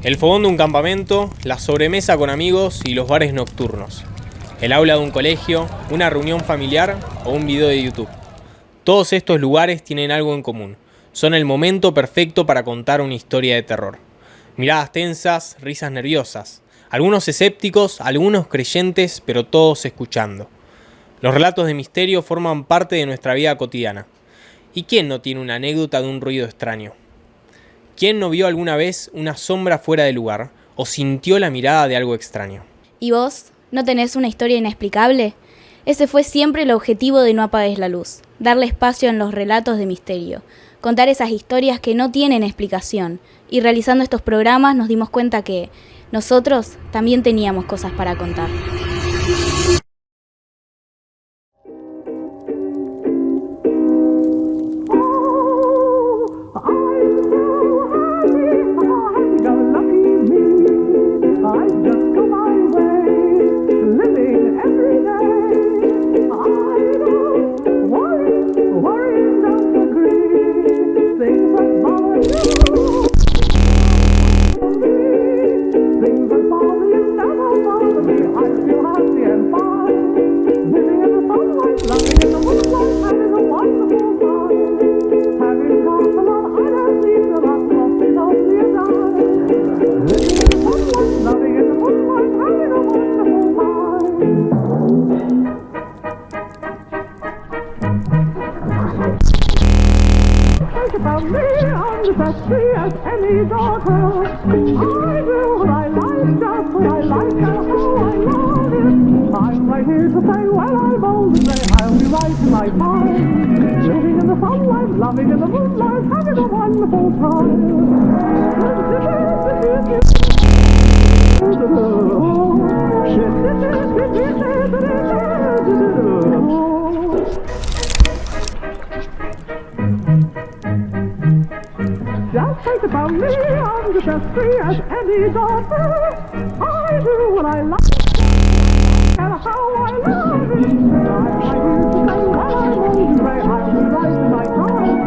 El fogón de un campamento, la sobremesa con amigos y los bares nocturnos. El aula de un colegio, una reunión familiar o un video de YouTube. Todos estos lugares tienen algo en común. Son el momento perfecto para contar una historia de terror. Miradas tensas, risas nerviosas. Algunos escépticos, algunos creyentes, pero todos escuchando. Los relatos de misterio forman parte de nuestra vida cotidiana. ¿Y quién no tiene una anécdota de un ruido extraño? ¿Quién no vio alguna vez una sombra fuera de lugar o sintió la mirada de algo extraño? ¿Y vos? ¿No tenés una historia inexplicable? Ese fue siempre el objetivo de No Apagues la Luz, darle espacio en los relatos de misterio, contar esas historias que no tienen explicación. Y realizando estos programas nos dimos cuenta que nosotros también teníamos cosas para contar. About me, I'm just as free as any daughter. I do what I like, just what I like, and how I love it. I'm right here to say, when I'm old and grey, I'll be right in my prime, living in the sunlight, loving in the moonlight, having a wonderful Just think about me, I'm just as free as any daughter. I do what I like, and how I love it. I'm right here to say, when I'm old and grey, I'll be right in my prime.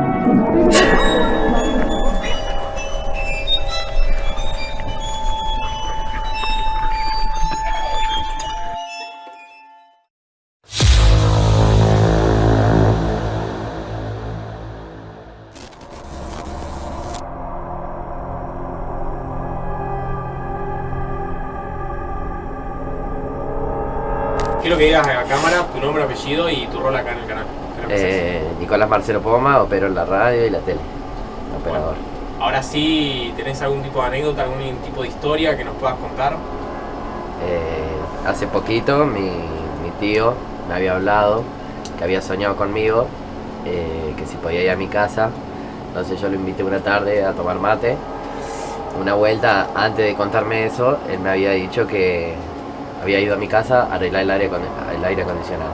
Quiero que digas a la cámara tu nombre, apellido y tu rol acá en el canal. Nicolás Marcelo Poma, opero en la radio y la tele. Operador. Bueno, ahora sí, ¿tenés algún tipo de anécdota, algún tipo de historia que nos puedas contar? Hace poquito mi tío me había hablado que había soñado conmigo, que si podía ir a mi casa. Entonces yo lo invité una tarde a tomar mate. Una vuelta, antes de contarme eso, él me había dicho que había ido a mi casa a arreglar el aire acondicionado.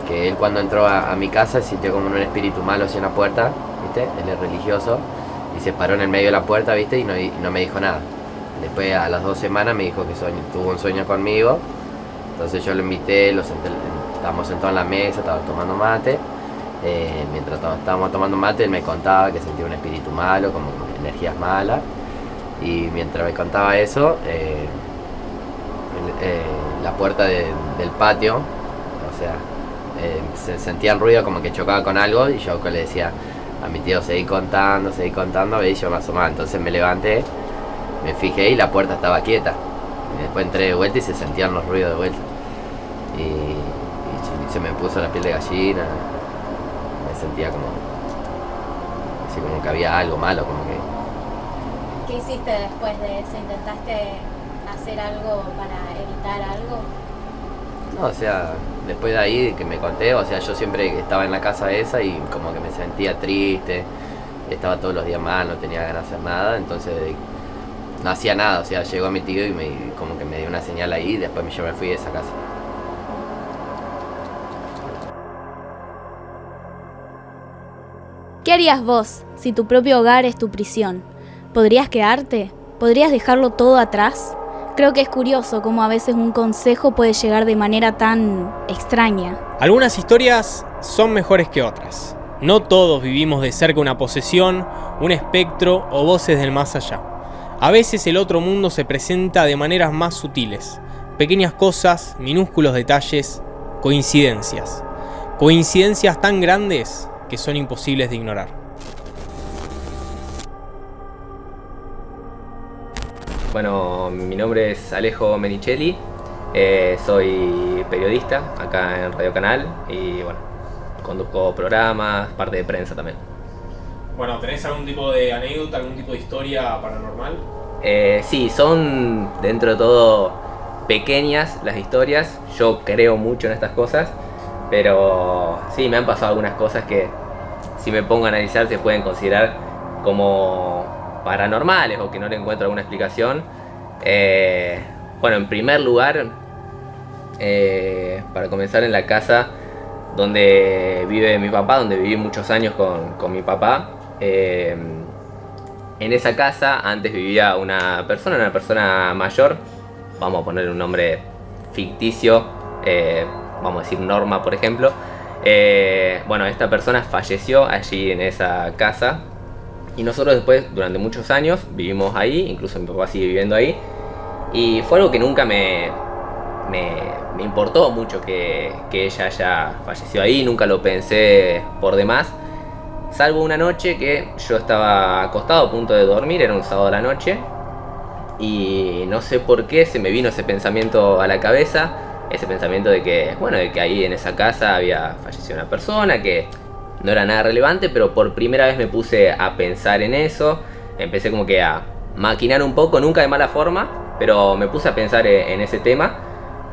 Que él cuando entró a mi casa sintió como un espíritu malo hacia la puerta, ¿viste? Él es religioso y se paró en el medio de la puerta, ¿viste? Y no me dijo nada. Después a las 2 semanas me dijo que tuvo un sueño conmigo. Entonces yo lo invité, estábamos sentados en la mesa, estaba tomando mate. Mientras estábamos tomando mate, él me contaba que sentía un espíritu malo, como energías malas. Y mientras me contaba eso, la puerta del patio, o sea, se sentía el ruido como que chocaba con algo y yo le decía a mi tío, seguí contando, y yo me asomaba. Entonces me levanté, me fijé y la puerta estaba quieta. Y después entré de vuelta y se sentían los ruidos de vuelta. Y se me puso la piel de gallina, me sentía como así, como que había algo malo, como que... ¿Qué hiciste después de eso? ¿Intentaste hacer algo para evitar algo? No, o sea, después de ahí que me conté, o sea, yo siempre estaba en la casa esa y como que me sentía triste, estaba todos los días mal, no tenía ganas de hacer nada, entonces no hacía nada, o sea, llegó mi tío y como que me dio una señal ahí y después yo me fui de esa casa. ¿Qué harías vos si tu propio hogar es tu prisión? ¿Podrías quedarte? ¿Podrías dejarlo todo atrás? Creo que es curioso cómo a veces un consejo puede llegar de manera tan extraña. Algunas historias son mejores que otras. No todos vivimos de cerca una posesión, un espectro o voces del más allá. A veces el otro mundo se presenta de maneras más sutiles. Pequeñas cosas, minúsculos detalles, coincidencias. Coincidencias tan grandes que son imposibles de ignorar. Bueno, mi nombre es Alejo Menichelli, soy periodista acá en Radio Canal y bueno, conduzco programas, parte de prensa también. Bueno, ¿tenés algún tipo de anécdota, algún tipo de historia paranormal? Sí, son dentro de todo pequeñas las historias, yo creo mucho en estas cosas, pero sí, me han pasado algunas cosas que si me pongo a analizar se pueden considerar como paranormales o que no le encuentro alguna explicación. Bueno, en primer lugar, para comenzar, en la casa donde vive mi papá, donde viví muchos años con mi papá, en esa casa antes vivía una persona mayor, vamos a ponerle un nombre ficticio, vamos a decir Norma, por ejemplo. Bueno, esta persona falleció allí en esa casa y nosotros después, durante muchos años, vivimos ahí, incluso mi papá sigue viviendo ahí, y fue algo que nunca me importó mucho que ella haya fallecido ahí, nunca lo pensé por demás, salvo una noche que yo estaba acostado a punto de dormir, era un sábado a la noche, y no sé por qué se me vino ese pensamiento a la cabeza, ese pensamiento de que, bueno, de que ahí en esa casa había fallecido una persona, que no era nada relevante, pero por primera vez me puse a pensar en eso, empecé como que a maquinar un poco, nunca de mala forma, pero me puse a pensar en ese tema.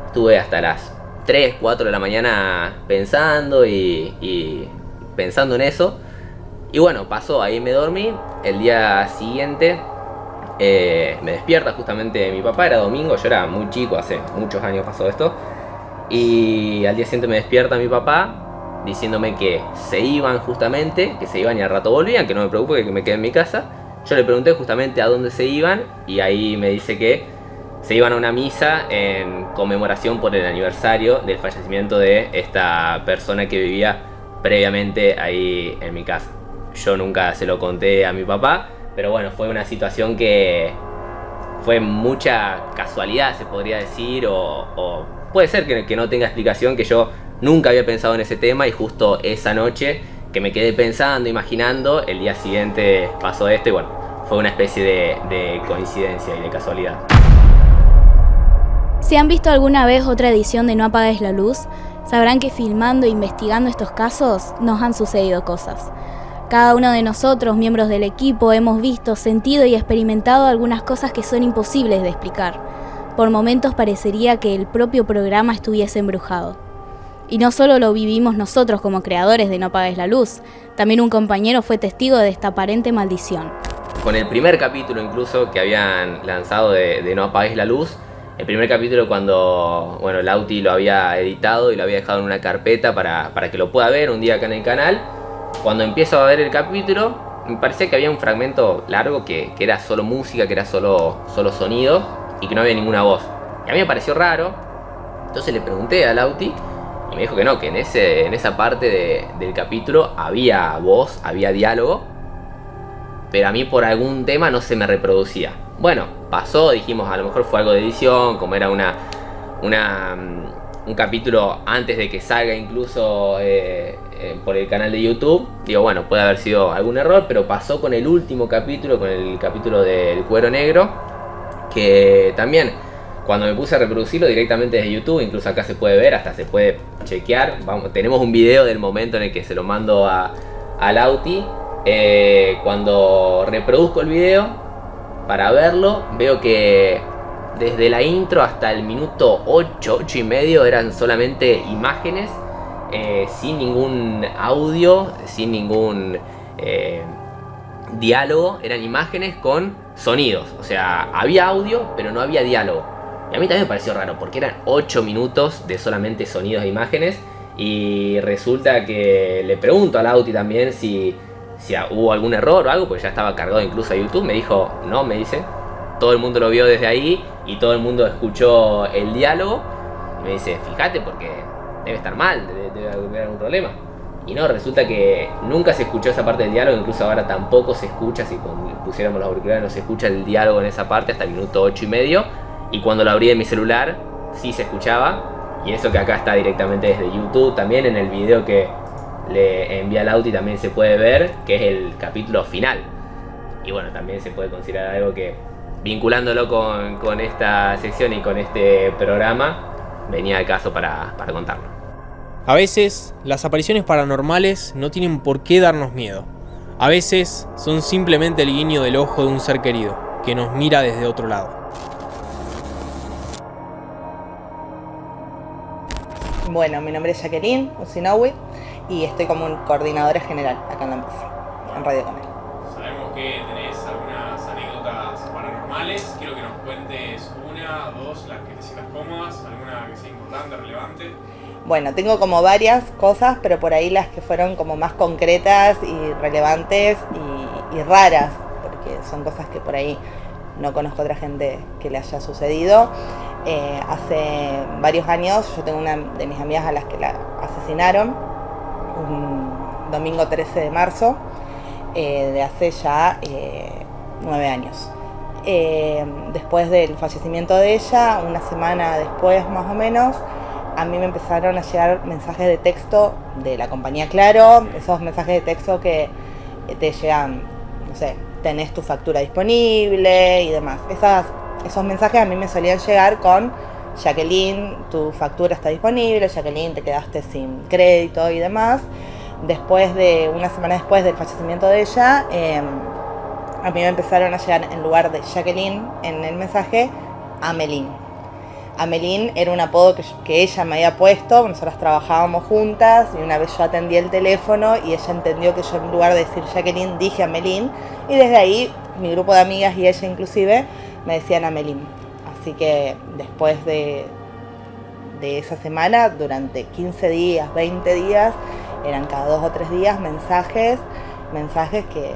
Estuve hasta las 3, 4 de la mañana pensando y pensando en eso. Y bueno, pasó, ahí me dormí. El día siguiente me despierta justamente mi papá, era domingo, yo era muy chico, hace muchos años pasó esto. Y al día siguiente me despierta mi papá diciéndome que se iban justamente, que se iban y al rato volvían, que no me preocupe, que me quedé en mi casa. Yo le pregunté justamente a dónde se iban y ahí me dice que se iban a una misa en conmemoración por el aniversario del fallecimiento de esta persona que vivía previamente ahí en mi casa. Yo nunca se lo conté a mi papá, pero bueno, fue una situación que fue mucha casualidad, se podría decir, o puede ser que no tenga explicación, que yo nunca había pensado en ese tema y justo esa noche que me quedé pensando, imaginando, el día siguiente pasó esto y bueno, fue una especie de coincidencia y de casualidad. Si han visto alguna vez otra edición de No Apagues la Luz, sabrán que filmando e investigando estos casos nos han sucedido cosas. Cada uno de nosotros, miembros del equipo, hemos visto, sentido y experimentado algunas cosas que son imposibles de explicar. Por momentos parecería que el propio programa estuviese embrujado. Y no solo lo vivimos nosotros como creadores de No Apagues la Luz, también un compañero fue testigo de esta aparente maldición. Con el primer capítulo incluso que habían lanzado de No Apagues la Luz, el primer capítulo cuando bueno, Lauti lo había editado y lo había dejado en una carpeta para que lo pueda ver un día acá en el canal, cuando empiezo a ver el capítulo, me parecía que había un fragmento largo que era solo música, que era solo sonido y que no había ninguna voz. Y a mí me pareció raro, entonces le pregunté a Lauti y me dijo que no, que en esa parte del capítulo había voz, había diálogo, pero a mí por algún tema no se me reproducía. Bueno, pasó, dijimos, a lo mejor fue algo de edición, como era un capítulo antes de que salga incluso por el canal de YouTube. Digo, bueno, puede haber sido algún error, pero pasó con el último capítulo, con el capítulo del Cuero Negro, que también cuando me puse a reproducirlo directamente desde YouTube, incluso acá se puede ver, hasta se puede chequear. Tenemos un video del momento en el que se lo mando a Lauti. Cuando reproduzco el video para verlo, veo que desde la intro hasta el minuto 8 y medio eran solamente imágenes, sin ningún audio, sin ningún diálogo, eran imágenes con sonidos. O sea, había audio, pero no había diálogo. Y a mí también me pareció raro, porque eran 8 minutos de solamente sonidos e imágenes. Y resulta que le pregunto a Lauti también si hubo algún error o algo, porque ya estaba cargado incluso a YouTube. Me dijo, no, me dice, todo el mundo lo vio desde ahí y todo el mundo escuchó el diálogo. Y me dice, fíjate porque debe estar mal, debe haber algún problema. Y no, resulta que nunca se escuchó esa parte del diálogo, incluso ahora tampoco se escucha, si pusiéramos los auriculares no se escucha el diálogo en esa parte hasta el minuto 8:30, y cuando lo abrí de mi celular sí se escuchaba, y eso que acá está directamente desde YouTube, también en el video que le envié al Auti también se puede ver, que es el capítulo final. Y bueno, también se puede considerar algo que, vinculándolo con esta sección y con este programa, venía al caso para contarlo. A veces, las apariciones paranormales no tienen por qué darnos miedo. A veces, son simplemente el guiño del ojo de un ser querido, que nos mira desde otro lado. Bueno, mi nombre es Jacqueline Usinawi y estoy como coordinadora general acá en la empresa, en Radio Canal. Sabemos que tenés algunas anécdotas paranormales. Quiero que nos cuentes una, dos, las que te sientas cómodas, alguna que sea importante, relevante. Bueno, tengo como varias cosas, pero por ahí las que fueron como más concretas y relevantes y raras, porque son cosas que por ahí no conozco a otra gente que le haya sucedido. Hace varios años yo tengo una de mis amigas a las que la asesinaron, un domingo 13 de marzo, de hace ya 9 años. Después del fallecimiento de ella, una semana después más o menos, a mí me empezaron a llegar mensajes de texto de la compañía Claro, esos mensajes de texto que te llegan, no sé, tenés tu factura disponible y demás. Esos mensajes a mí me solían llegar con Jacqueline, tu factura está disponible, Jacqueline, te quedaste sin crédito y demás. Una semana después del fallecimiento de ella, a mí me empezaron a llegar, en lugar de Jacqueline en el mensaje, Amelín. Amelín era un apodo que ella me había puesto. Nosotras trabajábamos juntas y una vez yo atendí el teléfono y ella entendió que yo, en lugar de decir Jacqueline, dije Amelín, y desde ahí mi grupo de amigas y ella inclusive me decían Amelín. Así que después de esa semana, durante 15 días, 20 días, eran cada 2 o 3 días mensajes que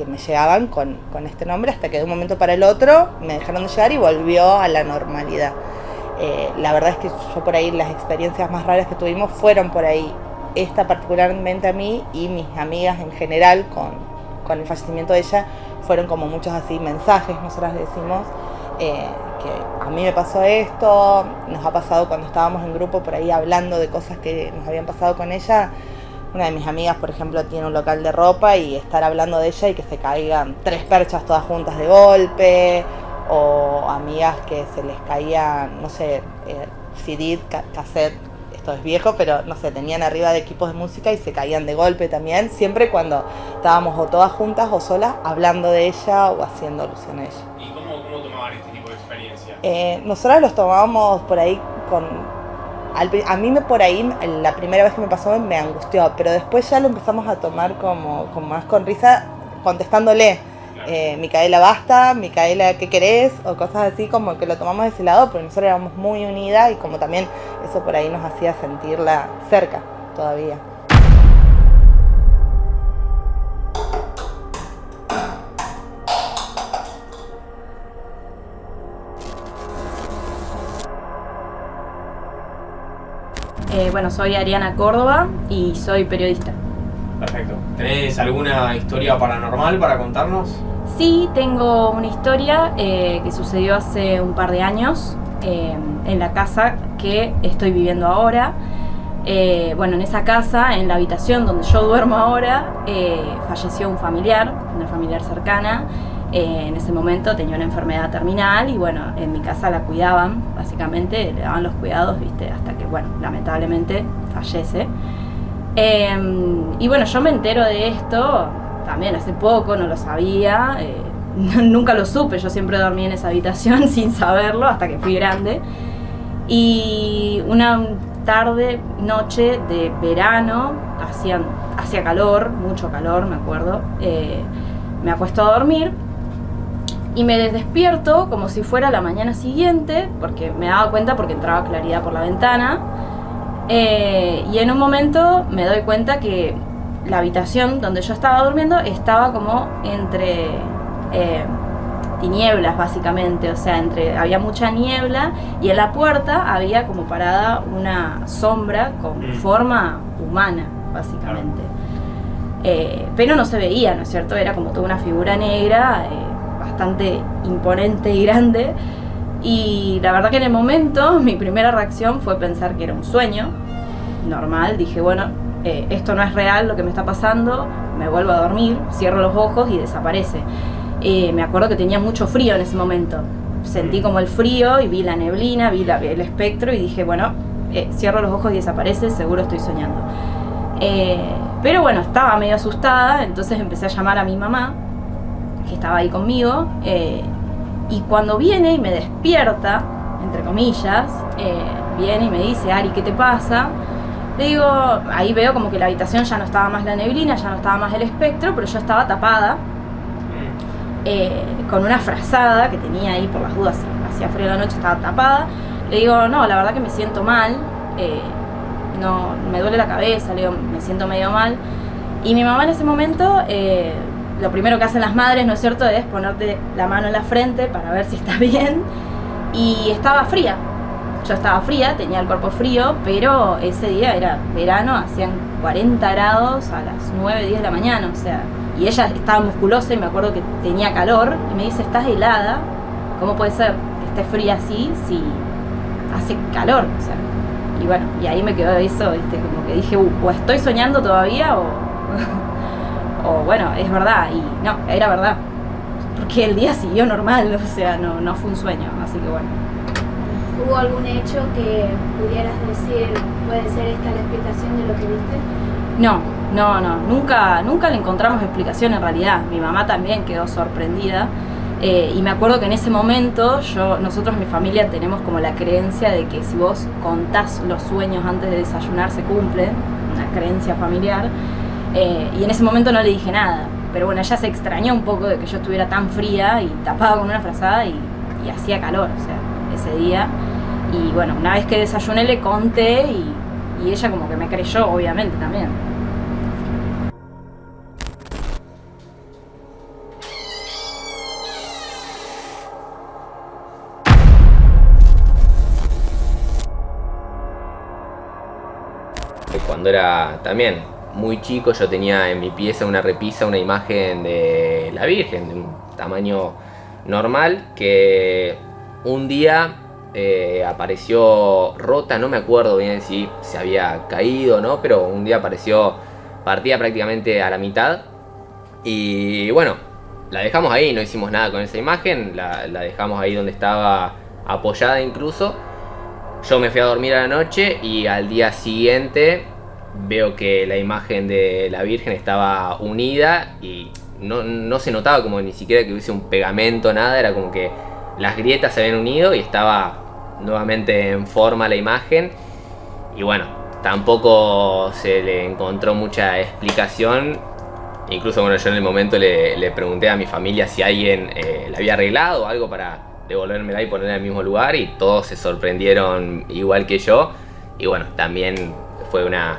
me llegaban con este nombre, hasta que de un momento para el otro me dejaron de llegar y volvió a la normalidad. La verdad es que yo por ahí, las experiencias más raras que tuvimos fueron por ahí. Esta particularmente a mí y mis amigas en general con el fallecimiento de ella, fueron como muchos así mensajes. Nosotras decimos que a mí me pasó esto, nos ha pasado cuando estábamos en grupo por ahí hablando de cosas que nos habían pasado con ella. Una de mis amigas, por ejemplo, tiene un local de ropa y estar hablando de ella y que se caigan 3 perchas todas juntas de golpe, o amigas que se les caían, no sé, CD, cassette, esto es viejo, pero no sé, tenían arriba de equipos de música y se caían de golpe también, siempre cuando estábamos o todas juntas o solas hablando de ella o haciendo alusión a ella. ¿Y cómo tomaban este tipo de experiencias? Nosotras los tomábamos por ahí a mí por ahí, la primera vez que me pasó me angustió, pero después ya lo empezamos a tomar como más con risa, contestándole, Micaela, basta, Micaela, ¿qué querés? O cosas así, como que lo tomamos de ese lado, pero nosotros éramos muy unidas y como también eso por ahí nos hacía sentirla cerca todavía. Bueno, soy Ariana Córdoba y soy periodista. Perfecto. ¿Tenés alguna historia paranormal para contarnos? Sí, tengo una historia que sucedió hace un par de años en la casa que estoy viviendo ahora. Bueno, en esa casa, en la habitación donde yo duermo ahora, falleció una familiar cercana. En ese momento tenía una enfermedad terminal y bueno, en mi casa la cuidaban, básicamente, le daban los cuidados, ¿viste? Hasta que, bueno, lamentablemente fallece. Y bueno, yo me entero de esto también hace poco, no lo sabía, nunca lo supe, yo siempre dormí en esa habitación sin saberlo hasta que fui grande. Y una noche de verano, hacía calor, mucho calor, me acuerdo, me acuesto a dormir. Y me despierto como si fuera la mañana siguiente, porque me daba cuenta porque entraba claridad por la ventana. Y en un momento me doy cuenta que la habitación donde yo estaba durmiendo estaba como entre tinieblas, básicamente. O sea, había mucha niebla y en la puerta había como parada una sombra con forma humana. básicamente. Pero no se veía, ¿no es cierto? Era como toda una figura negra, bastante imponente y grande. Y la verdad que en el momento mi primera reacción fue pensar que era un sueño normal. Dije, bueno, esto no es real lo que me está pasando, me vuelvo a dormir, cierro los ojos y desaparece. Me acuerdo que tenía mucho frío en ese momento. Sentí como el frío y vi la neblina, vi el espectro y dije, bueno, cierro los ojos y desaparece, seguro estoy soñando. Pero bueno, estaba medio asustada, entonces empecé a llamar a mi mamá, que estaba ahí conmigo, y cuando viene y me despierta, entre comillas, viene y me dice, Ari, ¿qué te pasa? Le digo, ahí veo como que la habitación ya no estaba más la neblina, ya no estaba más el espectro, pero yo estaba tapada, con una frazada que tenía ahí por las dudas, hacía frío la noche, estaba tapada. Le digo, no, la verdad que me siento mal, no, me duele la cabeza, le digo, me siento medio mal. Y mi mamá en ese momento, lo primero que hacen las madres, ¿no es cierto?, es ponerte la mano en la frente para ver si estás bien. Y estaba fría, yo estaba fría, tenía el cuerpo frío, pero ese día era verano, hacían 40 grados a las 9, 10 de la mañana, o sea, y ella estaba musculosa y me acuerdo que tenía calor, y me dice, estás helada, ¿cómo puede ser que estés fría así si hace calor? O sea, y bueno, y ahí me quedó eso, ¿viste? Como que dije, o estoy soñando todavía o bueno, es verdad, y no, era verdad, porque el día siguió normal, o sea, no fue un sueño, así que bueno. ¿Hubo algún hecho que pudieras decir, puede ser esta la explicación de lo que viste? Nunca le encontramos explicación en realidad. Mi mamá también quedó sorprendida. Y me acuerdo que en ese momento, nosotros, mi familia, tenemos como la creencia de que si vos contás los sueños antes de desayunar se cumplen, una creencia familiar. Y en ese momento no le dije nada. Pero bueno, ella se extrañó un poco de que yo estuviera tan fría y tapada con una frazada y hacía calor, o sea, ese día. Y bueno, una vez que desayuné le conté y ella como que me creyó, obviamente, también. Cuando era también muy chico, yo tenía en mi pieza una repisa, una imagen de la Virgen, de un tamaño normal, que un día apareció rota, no me acuerdo bien si se había caído o no, pero un día apareció partida prácticamente a la mitad. Y bueno, la dejamos ahí, no hicimos nada con esa imagen, la dejamos ahí donde estaba apoyada incluso. Yo me fui a dormir a la noche y al día siguiente veo que la imagen de la Virgen estaba unida y no se notaba como ni siquiera que hubiese un pegamento, nada, era como que las grietas se habían unido y estaba nuevamente en forma la imagen. Y bueno, tampoco se le encontró mucha explicación. Incluso bueno, yo en el momento le pregunté a mi familia si alguien la había arreglado o algo para devolvérmela y ponerla en el mismo lugar, y todos se sorprendieron igual que yo. Y bueno, también fue una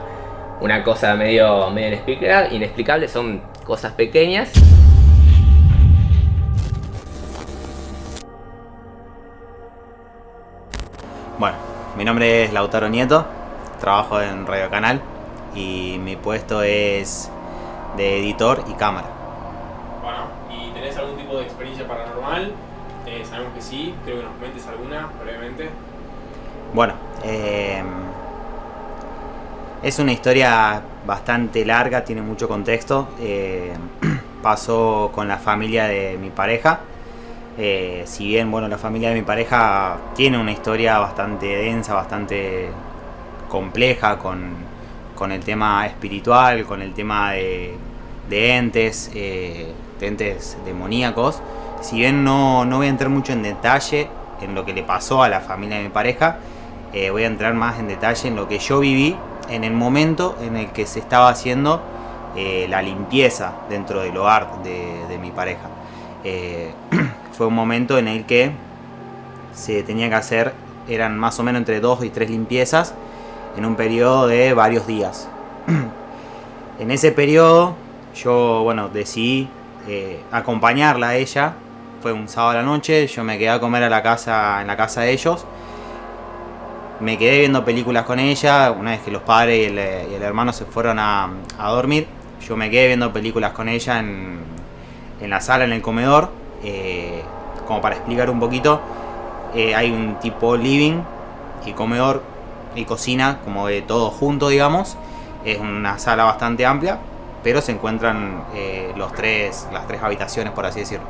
cosa medio inexplicable, son cosas pequeñas. Bueno, mi nombre es Lautaro Nieto, trabajo en Radio Canal y mi puesto es de editor y cámara. Bueno, ¿y tenés algún tipo de experiencia paranormal? Sabemos que sí, creo que nos comentes alguna brevemente. Bueno, es una historia bastante larga, tiene mucho contexto. Pasó con la familia de mi pareja. Si bien, bueno, la familia de mi pareja tiene una historia bastante densa, bastante compleja con el tema espiritual, con el tema de entes demoníacos. Si bien no voy a entrar mucho en detalle en lo que le pasó a la familia de mi pareja, voy a entrar más en detalle en lo que yo viví en el momento en el que se estaba haciendo la limpieza dentro del hogar de mi pareja. Fue un momento en el que se tenía que hacer, eran más o menos entre 2 y 3 limpiezas en un periodo de varios días. En ese periodo yo, bueno, decidí acompañarla a ella. Fue un sábado a la noche, yo me quedé a comer en la casa de ellos. Me quedé viendo películas con ella. Una vez que los padres y el hermano se fueron a dormir, yo me quedé viendo películas con ella en la sala, en el comedor. Como para explicar un poquito, hay un tipo living y comedor y cocina, como de todo junto, digamos. Es una sala bastante amplia, pero se encuentran las tres habitaciones, por así decirlo.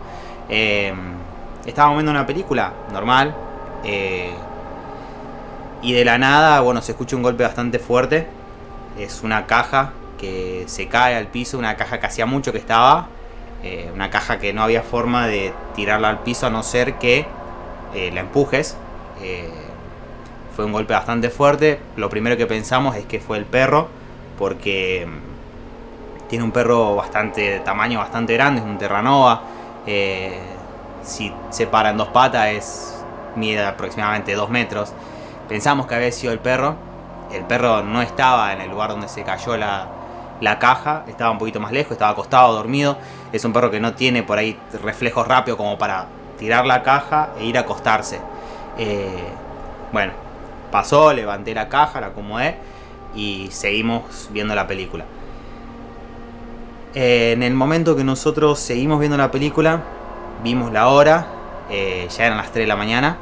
Estábamos viendo una película normal, y de la nada, bueno, se escucha un golpe bastante fuerte. Es una caja que se cae al piso, una caja que hacía mucho que estaba, una caja que no había forma de tirarla al piso a no ser que la empujes. Fue un golpe bastante fuerte. Lo primero que pensamos es que fue el perro, porque tiene un perro de tamaño bastante grande, es un Terranova. Si se para en dos patas mide aproximadamente 2 metros. Pensamos que había sido el perro. El perro no estaba en el lugar donde se cayó la caja, estaba un poquito más lejos, estaba acostado, dormido. Es un perro que no tiene por ahí reflejos rápidos como para tirar la caja e ir a acostarse. Bueno, pasó, levanté la caja, la acomodé y seguimos viendo la película. En el momento que nosotros seguimos viendo la película, vimos la hora, ya eran las 3 de la mañana.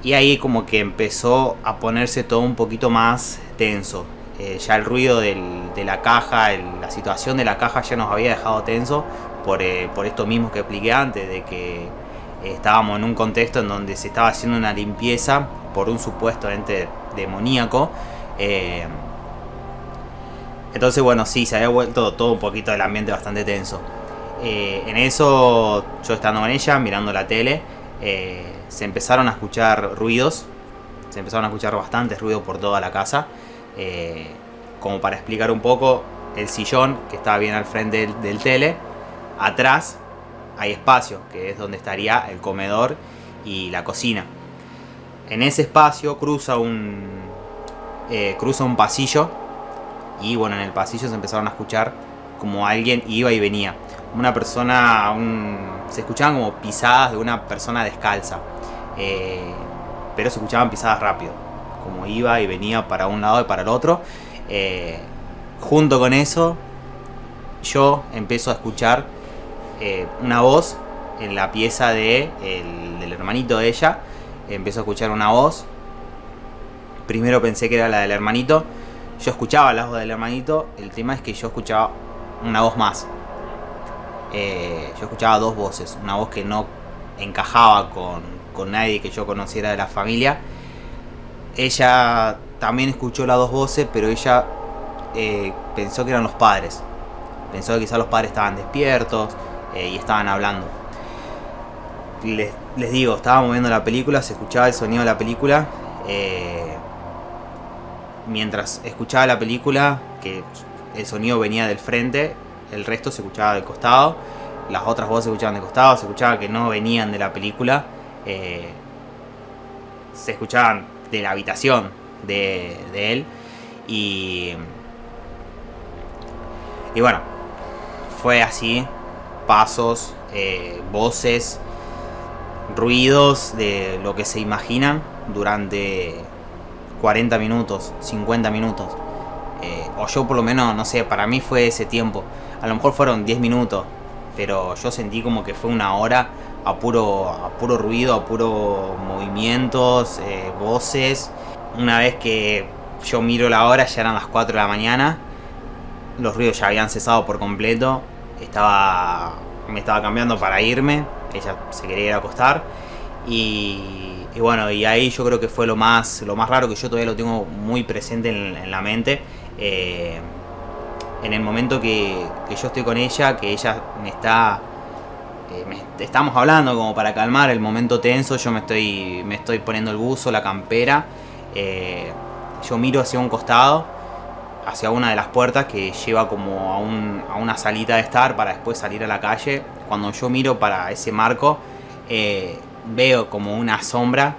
Y ahí como que empezó a ponerse todo un poquito más tenso. Ya el ruido de la caja, la situación de la caja ya nos había dejado tenso por esto mismo que expliqué antes, de que estábamos en un contexto en donde se estaba haciendo una limpieza por un supuesto ente demoníaco. Entonces, bueno, sí, se había vuelto todo un poquito el ambiente bastante tenso. En eso, yo estando con ella, mirando la tele, se empezaron a escuchar ruidos. Se empezaron a escuchar bastantes ruidos por toda la casa. Como para explicar un poco, el sillón que estaba bien al frente del tele, atrás hay espacio, que es donde estaría el comedor y la cocina. En ese espacio cruza un pasillo, y bueno, en el pasillo se empezaron a escuchar como alguien iba y venía. Una persona, se escuchaban como pisadas de una persona descalza, pero se escuchaban pisadas rápido, como iba y venía para un lado y para el otro. Junto con eso, yo empiezo a escuchar una voz en la pieza del hermanito de ella. Empiezo a escuchar una voz. Primero pensé que era la del hermanito. Yo escuchaba la voz del hermanito. El tema es que yo escuchaba una voz más. Yo escuchaba 2 voces. Una voz que no encajaba con nadie que yo conociera de la familia. Ella también escuchó las 2 voces, pero ella pensó que eran los padres. Pensó que quizás los padres estaban despiertos y estaban hablando. Les digo, estábamos viendo la película, se escuchaba el sonido de la película. Mientras escuchaba la película, que el sonido venía del frente, el resto se escuchaba del costado. Las otras voces se escuchaban del costado, se escuchaba que no venían de la película. Se escuchaban de la habitación de él. Y bueno, fue así. Pasos, voces, ruidos de lo que se imaginan durante 40 minutos, 50 minutos. O yo por lo menos, no sé, para mí fue ese tiempo. A lo mejor fueron 10 minutos, pero yo sentí como que fue una hora a puro ruido, a puro movimientos, voces. Una vez que yo miro la hora, ya eran las 4 de la mañana. Los ruidos ya habían cesado por completo. Me estaba cambiando para irme. Ella se quería ir a acostar. Y bueno, y ahí yo creo que fue lo más raro, que yo todavía lo tengo muy presente en la mente. En el momento que yo estoy con ella, que ella estamos hablando como para calmar el momento tenso. Yo me estoy poniendo el buzo, la campera. Yo miro hacia un costado, hacia una de las puertas que lleva como a una salita de estar para después salir a la calle. Cuando yo miro para ese marco, veo como una sombra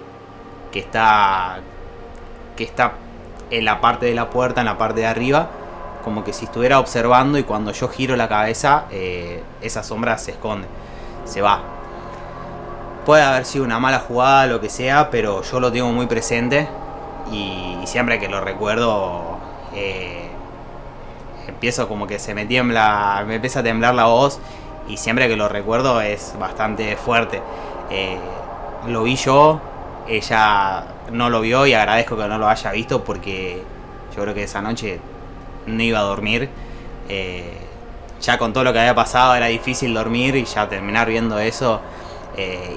que está en la parte de la puerta, en la parte de arriba, como que si estuviera observando, y cuando yo giro la cabeza, esa sombra se esconde, se va. puede haber sido una mala jugada, lo que sea, pero yo lo tengo muy presente y siempre que lo recuerdo empiezo como que me empieza a temblar la voz y siempre que lo recuerdo es bastante fuerte. Lo vi yo, ella no lo vio y agradezco que no lo haya visto porque yo creo que esa noche no iba a dormir. Ya con todo lo que había pasado era difícil dormir y ya terminar viendo eso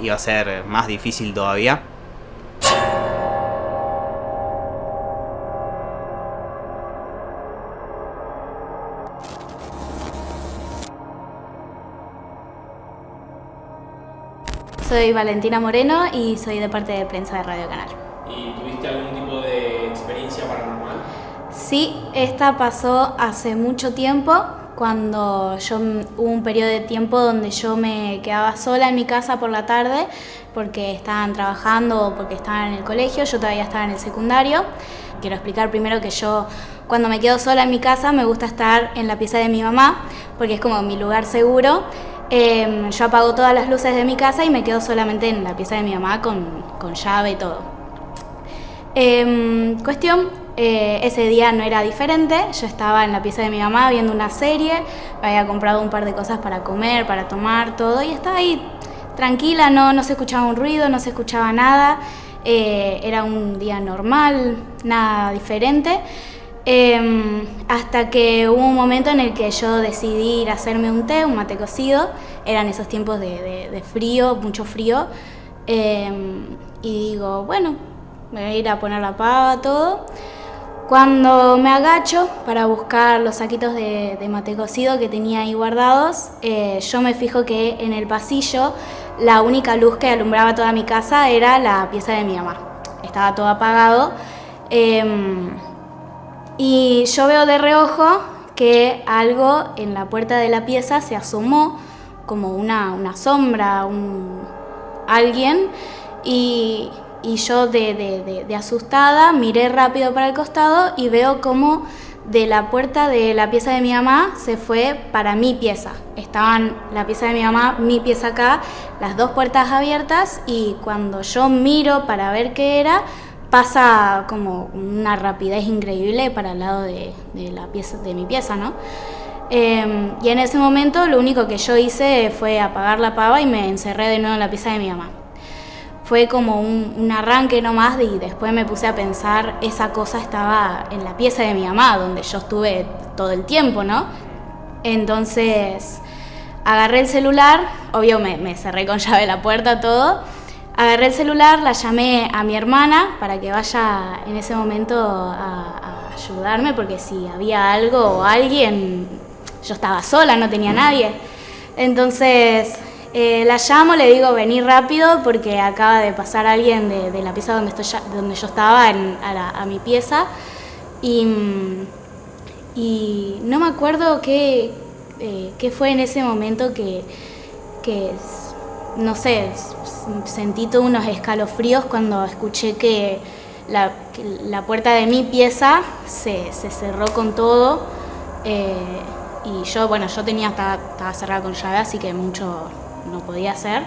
iba a ser más difícil todavía. Soy Valentina Moreno y soy de parte de prensa de Radio Canal. ¿Y tuviste algún tipo de experiencia paranormal? Sí, esta pasó hace mucho tiempo, cuando hubo un periodo de tiempo donde yo me quedaba sola en mi casa por la tarde porque estaban trabajando o porque estaban en el colegio, yo todavía estaba en el secundario. Quiero explicar primero que yo cuando me quedo sola en mi casa me gusta estar en la pieza de mi mamá porque es como mi lugar seguro. Yo apago todas las luces de mi casa y me quedo solamente en la pieza de mi mamá con llave y todo. Ese día no era diferente, yo estaba en la pieza de mi mamá viendo una serie, me había comprado un par de cosas para comer, para tomar, todo, y estaba ahí tranquila, no se escuchaba un ruido, no se escuchaba nada, era un día normal, nada diferente. Hasta que hubo un momento en el que yo decidí ir a hacerme un té, un mate cocido. Eran esos tiempos de frío, mucho frío, y digo, bueno, me voy a ir a poner la pava, todo. Cuando me agacho para buscar los saquitos de mate cocido que tenía ahí guardados, yo me fijo que en el pasillo la única luz que alumbraba toda mi casa era la pieza de mi mamá. Estaba todo apagado. Y yo veo de reojo que algo en la puerta de la pieza se asomó, como una sombra, alguien, y yo de asustada miré rápido para el costado y veo como de la puerta de la pieza de mi mamá se fue para mi pieza. Estaban la pieza de mi mamá, mi pieza acá, las dos puertas abiertas, y cuando yo miro para ver qué era, pasa como una rapidez increíble para el lado de mi pieza, ¿no? Y en ese momento lo único que yo hice fue apagar la pava y me encerré de nuevo en la pieza de mi mamá. Fue como un arranque nomás y después me puse a pensar, esa cosa estaba en la pieza de mi mamá, donde yo estuve todo el tiempo, ¿no? Entonces agarré el celular, obvio me cerré con llave la puerta, todo. Agarré el celular, la llamé a mi hermana para que vaya en ese momento a ayudarme, porque si había algo o alguien, yo estaba sola, no tenía nadie. Entonces la llamo, le digo vení rápido porque acaba de pasar alguien de la pieza donde yo estaba a mi pieza. Y no me acuerdo qué fue en ese momento que no sé, sentí todos unos escalofríos cuando escuché que la puerta de mi pieza se cerró con todo, y yo estaba cerrada con llave, así que mucho no podía hacer,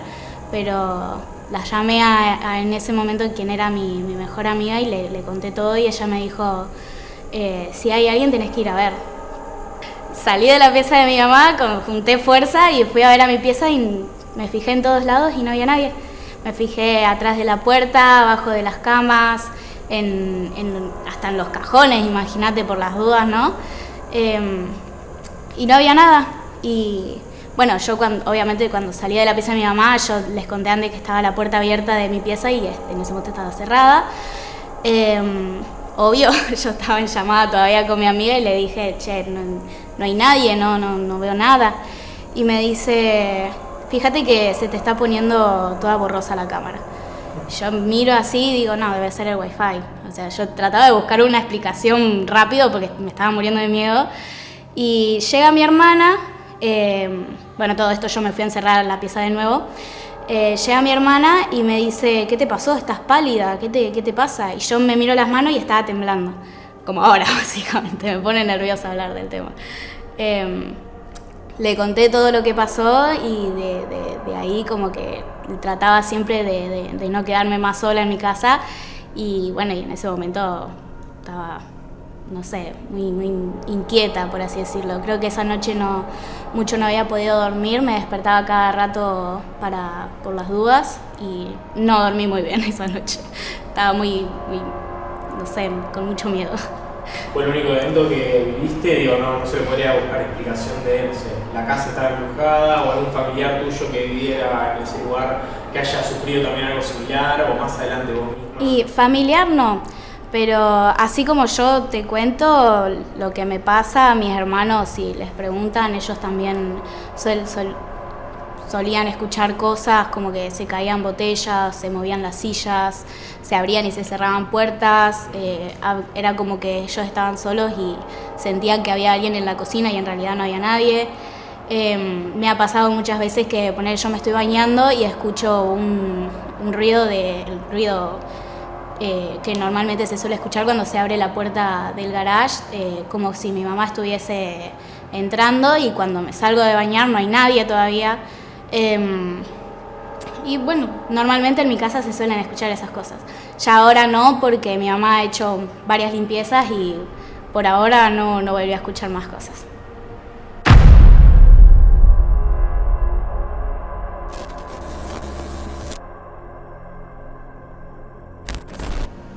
pero la llamé en ese momento quien era mi mejor amiga y le conté todo, y ella me dijo, si hay alguien tenés que ir a ver. Salí de la pieza de mi mamá, junté fuerza y fui a ver a mi pieza y me fijé en todos lados y no había nadie. Me fijé atrás de la puerta, abajo de las camas, hasta en los cajones, imagínate, por las dudas, ¿no? Y no había nada. Y bueno, yo obviamente cuando salí de la pieza de mi mamá, yo les conté antes que estaba la puerta abierta de mi pieza y en ese momento estaba cerrada. Obvio, yo estaba en llamada todavía con mi amiga y le dije, che, no hay nadie, no veo nada. Y me dice, fíjate que se te está poniendo toda borrosa la cámara. Yo miro así y digo, no, debe ser el wifi. O sea, yo trataba de buscar una explicación rápido porque me estaba muriendo de miedo. Y llega mi hermana, todo esto yo me fui a encerrar en la pieza de nuevo. Llega mi hermana y me dice, ¿qué te pasó? ¿Estás pálida? ¿Qué te pasa? Y yo me miro las manos y estaba temblando. Como ahora, básicamente. Me pone nerviosa hablar del tema. Le conté todo lo que pasó y de ahí como que trataba siempre de no quedarme más sola en mi casa. Y bueno, y en ese momento estaba, no sé, muy inquieta, por así decirlo. Creo que esa noche no había podido dormir, me despertaba cada rato por las dudas y no dormí muy bien esa noche. Estaba muy, no sé, con mucho miedo. ¿Fue el único evento que viviste? Digo, no se le podría buscar explicación de, no sé, la casa estaba embrujada o algún familiar tuyo que viviera en ese lugar que haya sufrido también algo similar o más adelante vos misma. Y familiar no, pero así como yo te cuento lo que me pasa, a mis hermanos, si les preguntan, ellos también solían escuchar cosas como que se caían botellas, se movían las sillas, se abrían y se cerraban puertas, era como que ellos estaban solos y sentían que había alguien en la cocina y en realidad no había nadie. Me ha pasado muchas veces que yo me estoy bañando y escucho un ruido, que normalmente se suele escuchar cuando se abre la puerta del garage, como si mi mamá estuviese entrando, y cuando me salgo de bañar no hay nadie todavía. Y bueno, normalmente en mi casa se suelen escuchar esas cosas. Ya ahora no, porque mi mamá ha hecho varias limpiezas y por ahora no volví a escuchar más cosas.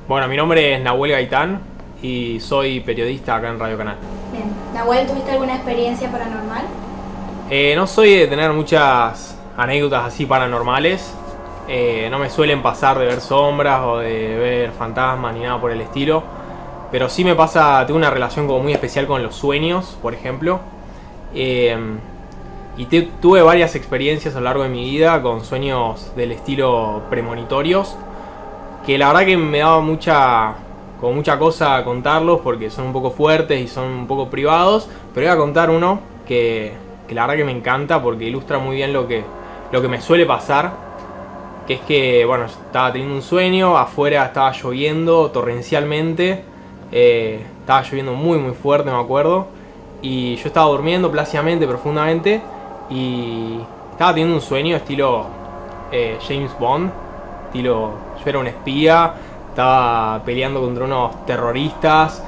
Bueno, mi nombre es Nahuel Gaitán y soy periodista acá en Radio Canal. Bien. Nahuel, ¿tuviste alguna experiencia paranormal? No soy de tener muchas anécdotas así paranormales. No me suelen pasar de ver sombras o de ver fantasmas ni nada por el estilo. Pero sí me pasa, tengo una relación como muy especial con los sueños, por ejemplo. Y tuve varias experiencias a lo largo de mi vida con sueños del estilo premonitorios, que la verdad que me daba mucha cosa contarlos porque son un poco fuertes y son un poco privados. Pero voy a contar uno que la verdad que me encanta porque ilustra muy bien lo que me suele pasar. Que es que, bueno, estaba teniendo un sueño, afuera estaba lloviendo torrencialmente. Estaba lloviendo muy muy fuerte, me acuerdo. Y yo estaba durmiendo plácidamente, profundamente. Y estaba teniendo un sueño estilo James Bond. Estilo, yo era un espía, estaba peleando contra unos terroristas.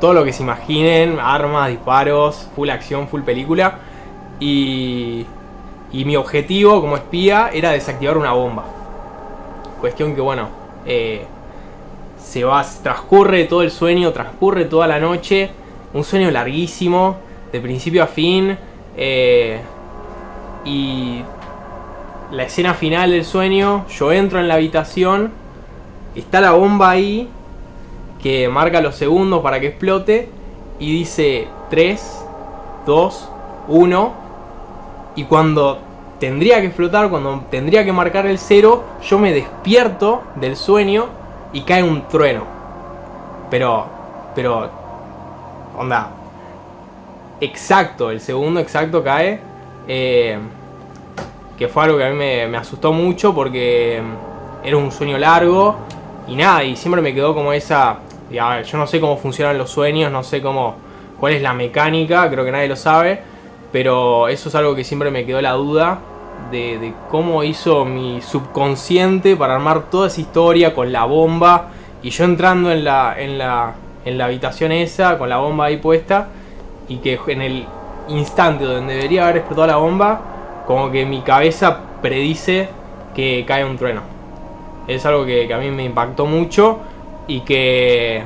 Todo lo que se imaginen, armas, disparos, full acción, full película. Y mi objetivo como espía era desactivar una bomba. Cuestión que, bueno, transcurre todo el sueño, transcurre toda la noche. Un sueño larguísimo, de principio a fin. Y la escena final del sueño, yo entro en la habitación, está la bomba ahí, que marca los segundos para que explote, y dice 3, 2, 1, y cuando tendría que explotar, cuando tendría que marcar el 0, yo me despierto del sueño y cae un trueno. Pero, onda, exacto, el segundo exacto cae, que fue algo que a mí me asustó mucho porque era un sueño largo y nada, y siempre me quedó como esa... A ver, yo no sé cómo funcionan los sueños, no sé cuál es la mecánica, creo que nadie lo sabe, pero eso es algo que siempre me quedó la duda de cómo hizo mi subconsciente para armar toda esa historia con la bomba, y yo entrando en la habitación esa con la bomba ahí puesta, y que en el instante donde debería haber explotado la bomba, como que mi cabeza predice que cae un trueno. Es algo que a mí me impactó mucho y que